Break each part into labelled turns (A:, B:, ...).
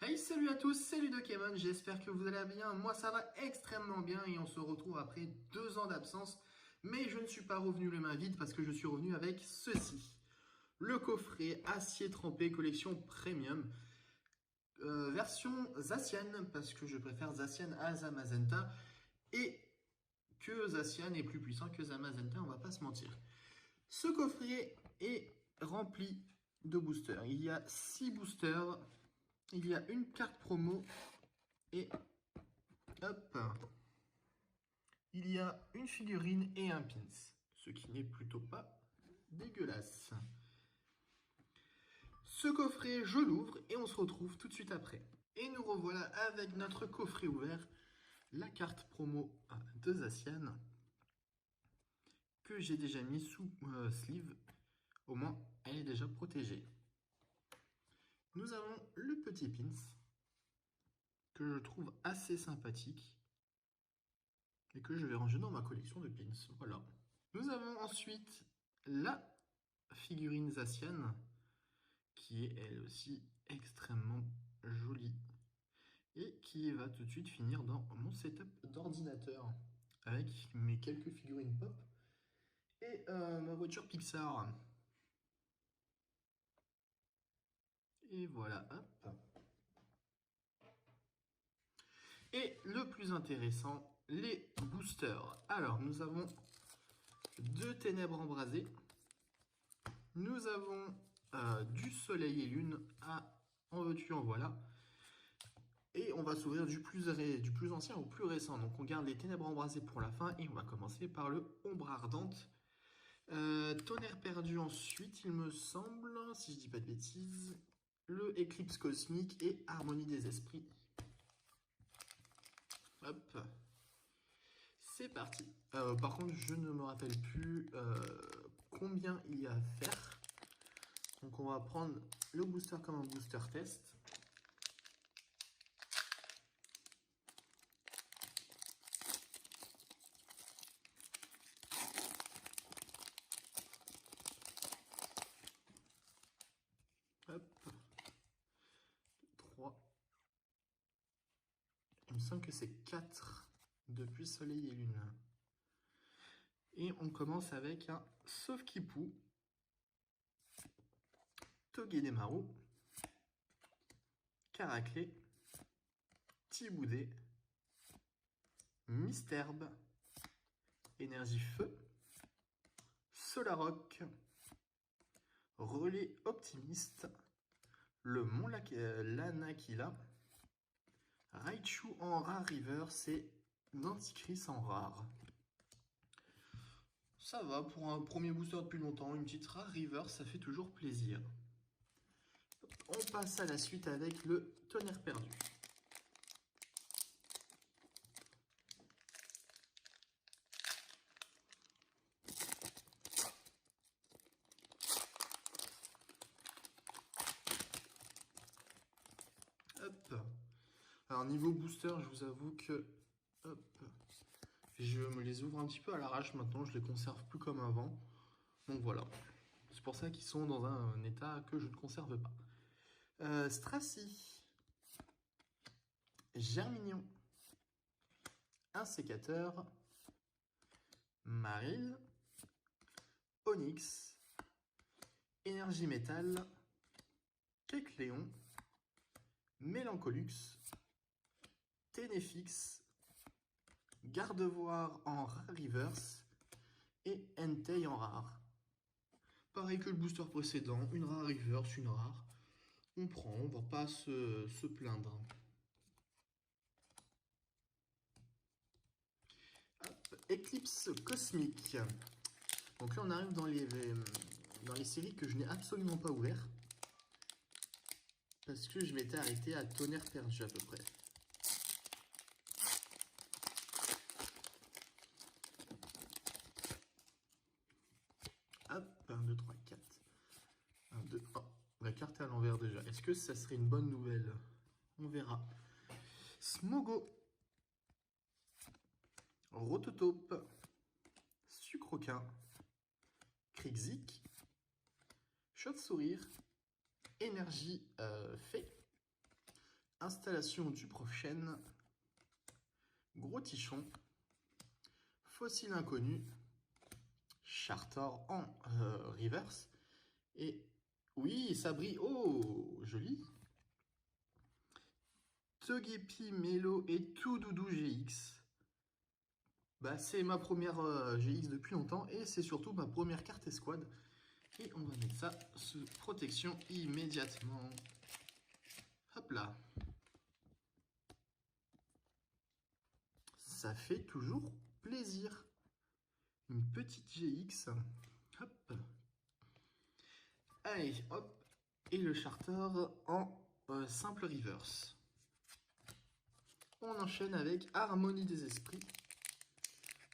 A: Hey, salut à tous, c'est Ludokemon, j'espère que vous allez bien. Moi ça va extrêmement bien et on se retrouve après 2 ans d'absence. Mais je ne suis pas revenu les mains vides parce que je suis revenu avec ceci. Le coffret acier trempé collection premium. Version Zacian parce que je préfère Zacian à Zamazenta. Et que Zacian est plus puissant que Zamazenta, on va pas se mentir. Ce coffret est rempli de boosters. Il y a 6 boosters. Il y a une carte promo et hop, il y a une figurine et un pins, ce qui n'est plutôt pas dégueulasse. Ce coffret, je l'ouvre et on se retrouve tout de suite après. Et nous revoilà avec notre coffret ouvert, la carte promo de Zacian, que j'ai déjà mis sous sleeve, au moins elle est déjà protégée. Nous avons le petit pins, que je trouve assez sympathique, et que je vais ranger dans ma collection de pins, voilà. Nous avons ensuite la figurine Zacian, qui est elle aussi extrêmement jolie, et qui va tout de suite finir dans mon setup d'ordinateur, avec mes quelques figurines pop, et ma voiture Pixar. Et voilà, hop. Et le plus intéressant, les boosters. Alors, nous avons 2 ténèbres embrasées. Nous avons du soleil et lune en veux-tu en voilà. Et on va s'ouvrir du plus ancien au plus récent. Donc on garde les ténèbres embrasées pour la fin et on va commencer par le ombre ardente. Tonnerre perdu ensuite, il me semble, si je dis pas de bêtises. Le éclipse cosmique et harmonie des esprits. Hop. C'est parti. Par contre, je ne me rappelle plus combien il y a à faire. Donc on va prendre le booster comme un booster test. Hop. 3. Il me semble que c'est 4 depuis soleil et lune. Et on commence avec un Sauf-Qui-Pou, Togedemaru, Caraclé, Tiboudé, Misterbe, Énergie Feu, Solaroc, Relais Optimiste, le Mont Lanakila, Raichu en rare reverse et Nanticris en rare. Ça va, pour un premier booster depuis longtemps, une petite rare reverse, ça fait toujours plaisir. On passe à la suite avec le Tonnerre perdu. Hop. Alors niveau booster, je vous avoue que hop, je me les ouvre un petit peu à l'arrache maintenant, je les conserve plus comme avant. Donc voilà. C'est pour ça qu'ils sont dans un état que je ne conserve pas. Stracy, Germignon, un sécateur, Maril, Onyx, Énergie Métal, Kecléon, Mélancolux, Ténéfix, Gardevoir en rare reverse et Entei en rare. Pareil que le booster précédent, une rare reverse, une rare. On prend, on va pas se plaindre. Hop, Éclipse cosmique. Donc là on arrive dans les séries que je n'ai absolument pas ouvert. Parce que je m'étais arrêté à Tonnerre perdu à peu près. Hop, 1, 2, 3, 4. 1, 2, oh, la carte est à l'envers déjà. Est-ce que ça serait une bonne nouvelle? On verra. Smogo, Rototope, Sucroquin, Krixik, Chauve-Sourire, Énergie Fée, Installation du prochaine. Gros Tichon. Fossile inconnu. Chartor en reverse. Et oui, ça brille. Oh, joli. Togepi, Melo et Toudoudou GX. Bah, c'est ma première GX depuis longtemps et c'est surtout ma première carte escouade. Et on va mettre ça sous protection immédiatement. Hop là. Ça fait toujours plaisir. Une petite GX. Hop. Allez, hop. Et le Charter en simple reverse. On enchaîne avec Harmonie des Esprits.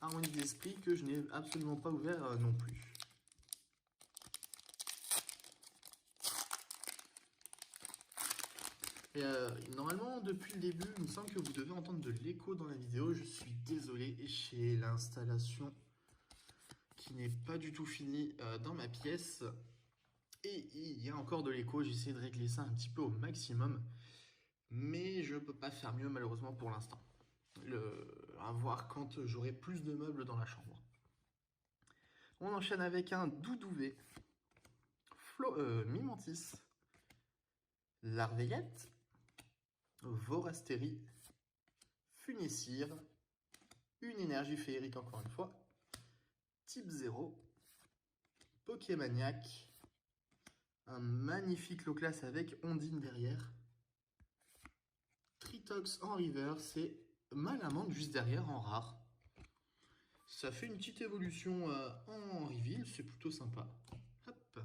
A: Harmonie des Esprits que je n'ai absolument pas ouvert non plus. Et normalement, depuis le début, il me semble que vous devez entendre de l'écho dans la vidéo. Je suis désolé, j'ai l'installation qui n'est pas du tout finie dans ma pièce. Et il y a encore de l'écho, j'essaie de régler ça un petit peu au maximum. Mais je ne peux pas faire mieux malheureusement pour l'instant. À voir quand j'aurai plus de meubles dans la chambre. On enchaîne avec un Doudouvé, Mimantis, Larveillette, Vorastérie, Funicire, une énergie féerique encore une fois, type 0, Pokémaniac, un magnifique low class avec Ondine derrière, Tritox en reverse et Malamande juste derrière en rare. Ça fait une petite évolution en reveal, c'est plutôt sympa. Hop.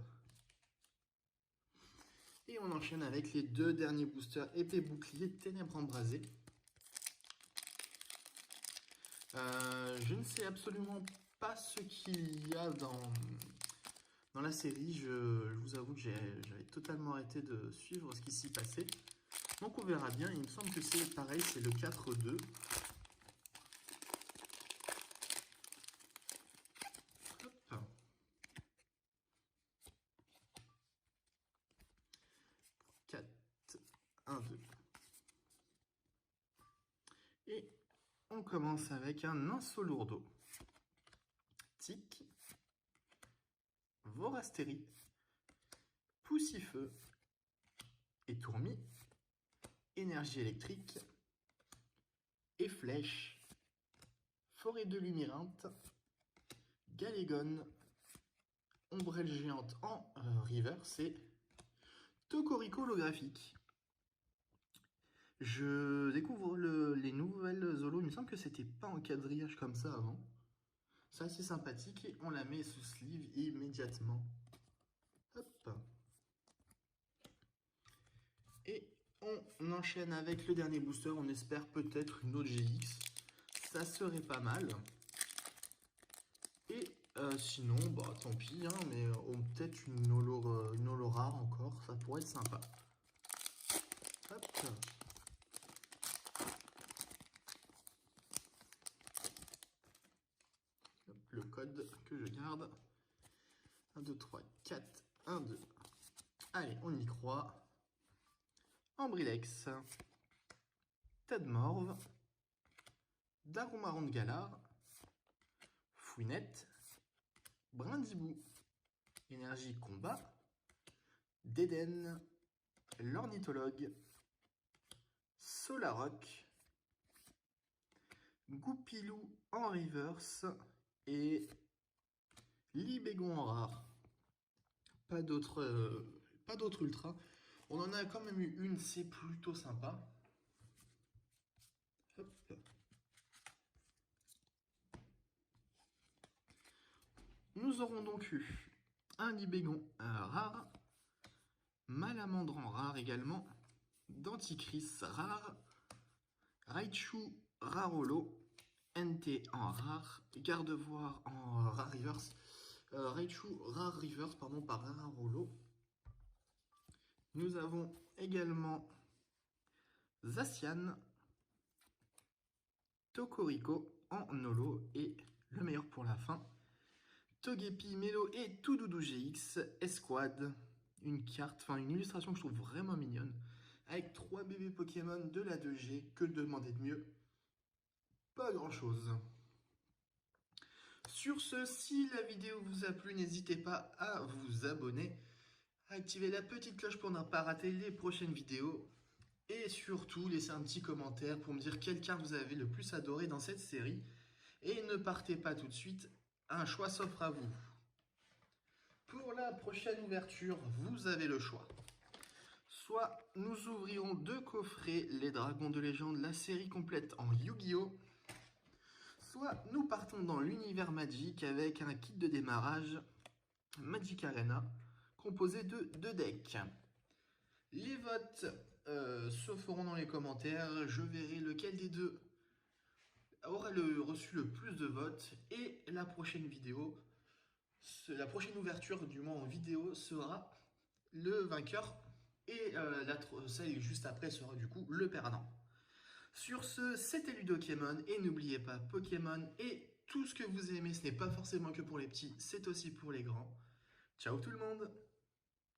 A: Et on enchaîne avec les deux derniers boosters épée bouclier ténèbres embrasées. Je ne sais absolument pas ce qu'il y a dans la série. Je vous avoue que j'avais totalement arrêté de suivre ce qui s'y passait. Donc on verra bien. Il me semble que c'est pareil, c'est le 4-2. 4, 1, 2. Et on commence avec un Insolourdo, Tic, Vorastérie, Poussifeu et Tourmi, Énergie électrique et Flèche, Forêt de Lumérinte, Galégone, Ombrelle géante en reverse et Tocorico holographique. Je découvre les nouvelles Zolo, il me semble que c'était pas en quadrillage comme ça avant. C'est assez sympathique et on la met sous sleeve immédiatement. Hop. Et on enchaîne avec le dernier booster, on espère peut-être une autre GX. Ça serait pas mal. Et sinon, bah tant pis, hein, mais peut-être une holo rare encore, ça pourrait être sympa. Hop. Le code que je garde. 1, 2, 3, 4, 1, 2. Allez, on y croit. Ambrilex, Tedmorve, Darumaron de Galar, Fouinette, Brindibou, Énergie Combat, Déden, l'Ornithologue, Solaroc, Goupilou en reverse et Libégon en rare. Pas d'autres ultra. On en a quand même eu une, c'est plutôt sympa. Hop. Nous aurons donc eu un Libégon rare, Malamandre en rare également, Denticris rare, Raichu Rarolo, NT en rare, Gardevoir en rare reverse, Raichu rare reverse pardon, par Rarolo. Nous avons également Zacian, Tocorico en holo et le meilleur pour la fin, Togepi, Melo et Toudoudou GX Escouade. Une carte, enfin une illustration que je trouve vraiment mignonne, avec 3 bébés Pokémon de la 2G. Que demander de mieux? Pas grand chose. Sur ce, si la vidéo vous a plu, n'hésitez pas à vous abonner, à activer la petite cloche pour ne pas rater les prochaines vidéos. Et surtout, laissez un petit commentaire pour me dire quelle carte vous avez le plus adoré dans cette série. Et ne partez pas tout de suite, un choix s'offre à vous. Pour la prochaine ouverture, vous avez le choix. Soit nous ouvrirons 2 coffrets, les Dragons de Légende, la série complète en Yu-Gi-Oh! Soit nous partons dans l'univers Magic avec un kit de démarrage Magic Arena composé de 2 decks. Les votes se feront dans les commentaires, je verrai lequel des deux aura reçu le plus de votes et la prochaine vidéo, la prochaine ouverture du moins en vidéo sera le vainqueur et celle juste après sera du coup le perdant. Sur ce, c'était Ludokemon et n'oubliez pas Pokémon et tout ce que vous aimez, ce n'est pas forcément que pour les petits, c'est aussi pour les grands. Ciao tout le monde!